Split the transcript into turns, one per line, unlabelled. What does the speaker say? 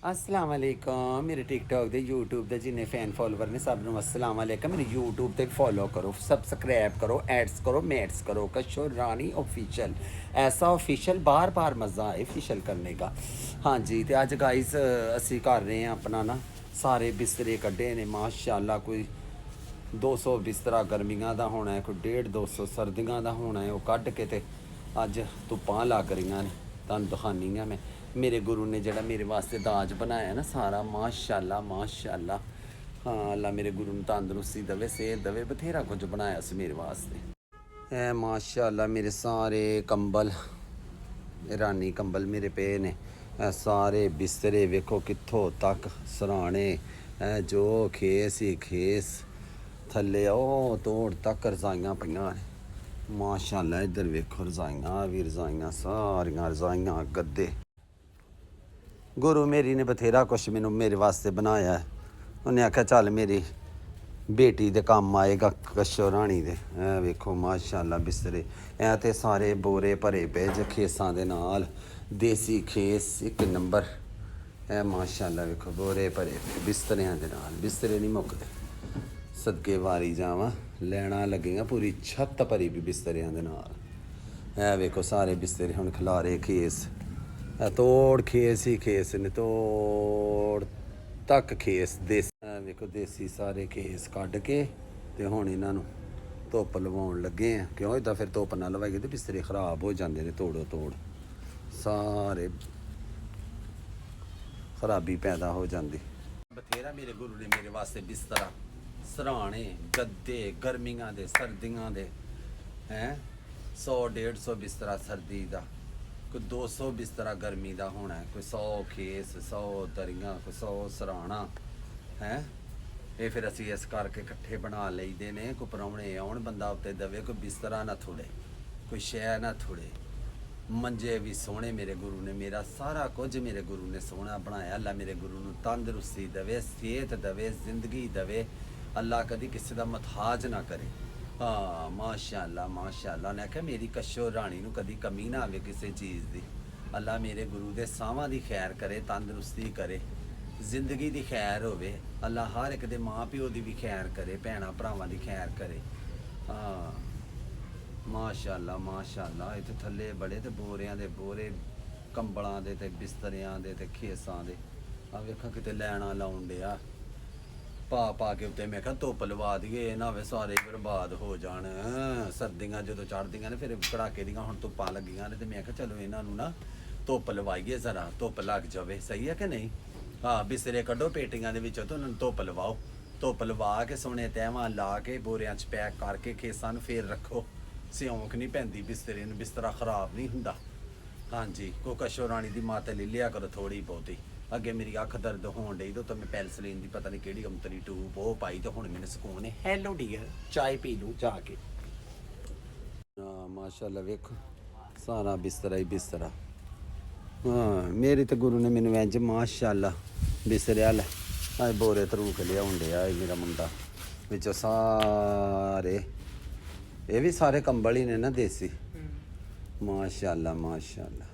अस्सलाम वालेकुम मेरे टिकटॉक दे यूट्यूब दे जिन्ने फैन फॉलोवर ने सब नूं अस्सलाम वालेकुम। मेरे यूट्यूब ते फॉलो करो, सब्सक्राइब करो, एड्स करो, मेट्स करो। कशो रानी ऑफिशियल, ऐसा ऑफिशियल बार बार मज़ा आए ऑफिशियल करने का। हाँ जी, तो अज गाइस असी कर रहे हैं अपना ना सारे बिस्तरे कड्ढे ने माशाअल्लाह। कोई 200 बिस्तरा गर्मियां दा होना है, कोई 150-200 सर्दियां दा होना है। वो कढ़ के ते अज धुप्पां लग रही ने, तुहानूं दिखानी हाँ मैं। मेरे गुरु ने जड़ा मेरे वास्ते दाज बनाया ना सारा माशाअल्लाह माशाअल्लाह। हाँ अल्लाह मेरे गुरु ने तंदरुस्ती दवे, सेहत दवे, बथेरा कुछ बनाया सी मेरे वास्ते। ऐ माशाअल्लाह मेरे सारे कंबल ईरानी कंबल मेरे पे ने। सारे बिस्तरे वेखो कित्थों तक सराहने, जो खेस ही खेस थल्ले ओ तोड़ तक रजाइयां पईयां ने माशाअल्लाह। इधर वेखो रजाइयां भी रजाइयां, सारियां रजाइयां गद्दे। गुरु मेरी ने बथेरा कुछ मैनू मेरे वास्ते बनाया है। उन्हें आख्या चल मेरी बेटी दे काम आएगा कशो रानी दे। वेखो माशाअल्लाह बिस्तरे, ऐ ते सारे बोरे भरे पे जे खेसां दे नाल, देसी खेस एक नंबर। ऐ माशाअल्लाह वेखो बोरे भरे पे बिस्तरियां दे नाल, बिस्तरे नहीं मुकदे। सदके वारी जावां, लैना लगेगा पूरी छत भरी भी बिस्तरियां दे नाल। ऐ वेखो सारे बिस्तरे हुण खलारे खेस, तोड़ खेस ही खेस ने, तोड़ तक खेस देसी। वेखो देसी सारे खेस कढ़ के ते हुण इन्हां नूं धुप्प लवाउण लगे हैं। क्यों इदां फिर धुप्प ना लवाईए ते बिस्तरे खराब हो जांदे ने, तोड़ो तोड़ सारे खराबी पैदा हो जाती। बथेरा मेरे गुरु ने मेरे वास्ते बिस्तरा, सराहने, गद्दे गर्मियां दे सर्दियां दे हैं। 100-150 बिस्तरा सर्दी का, कोई 200 बिस्तरा गर्मी का होना है, कोई 100 खेस, 100 दरियां, कोई 100 सराहना है। ये फिर असी इस करके इकट्ठे बना लईदे ने। कोई परौने आउण बंदा उत्ते दवे, कोई बिस्तरा ना थुड़े, कोई शै ना थुड़े। मंजे भी सोहने मेरे गुरु ने, मेरा सारा कुछ मेरे गुरु ने सोहना बनाया। अल्लाह मेरे गुरु नूं तंदरुस्ती दवे, सेहत दवे, जिंदगी दवे। अल्लाह कदी किसी का मुथाज ना करे। हाँ माशाअल्लाह माशाअल्लाह। उन्हें आख्या मेरी कशो रानी नूं कदी कमी ना आवे किसी चीज़ की। अल्लाह मेरे गुरु दे सावां दी खैर करे, तंदरुस्ती करे, जिंदगी दी खैर होवे। अल्लाह हर एक दे माँ प्यो दी भी खैर करे, भैणां भरावां दी खैर करे। हाँ माशाअल्लाह माशाअल्लाह। इत्थे थल्ले बड़े ते बोरियां दे बोरे कंबलां दे ते बिस्तरियां दे ते खेसां दे। आ वेखो किते लैना लाउण डिया पा के उत्ते। मैं कहा धुप्प लवा दईए, ना होवे सारे बर्बाद हो जाण। सर्दियां जदों चढ़दियां ने फिर कड़ाके दियां हुण धुप्पां लगियां ने, ते मैं कहा चलो इन्हां नूं ना धुप्प लवाईए, जरा धुप्प लग जावे। सही है कि नहीं? हाँ बिस्तरे कड्ढो पेटियां दे विचों ते उन्हां नूं धुप्प लवाओ। धुप्प लवा के सोहणे तैवां ला के बोरियां च पैक करके खेसां नूं फिर रखो। सिਉਂਕ नहीं पैंदी बिस्तरे नूं, बिस्तरा खराब नहीं हुंदा। हाँ जी, कोई कशो रानी दी मात ले लिया करो थोड़ी बहुती। अगे मेरी अख दर्द होण डई तो मैं पेंसिलिन दी पता नहीं किहड़ी अंतरी ट्यूब वो पाई, तो हुण मैनूं सुकून है। हैलो डियर, चाय पी लूँ जाके। हाँ माशाअल्लाह वेखो सारा बिस्तरा ही बिस्तरा। हाँ मेरे तो गुरु ने मैनूं इंज माशाअल्लाह बिस्तरे अल बोरे तरूक लियाउण डिया मेरा मुंडा। विचों सारे ये भी सारे कंबल ही ने ना देसी। माशाअल्लाह माशाअल्लाह।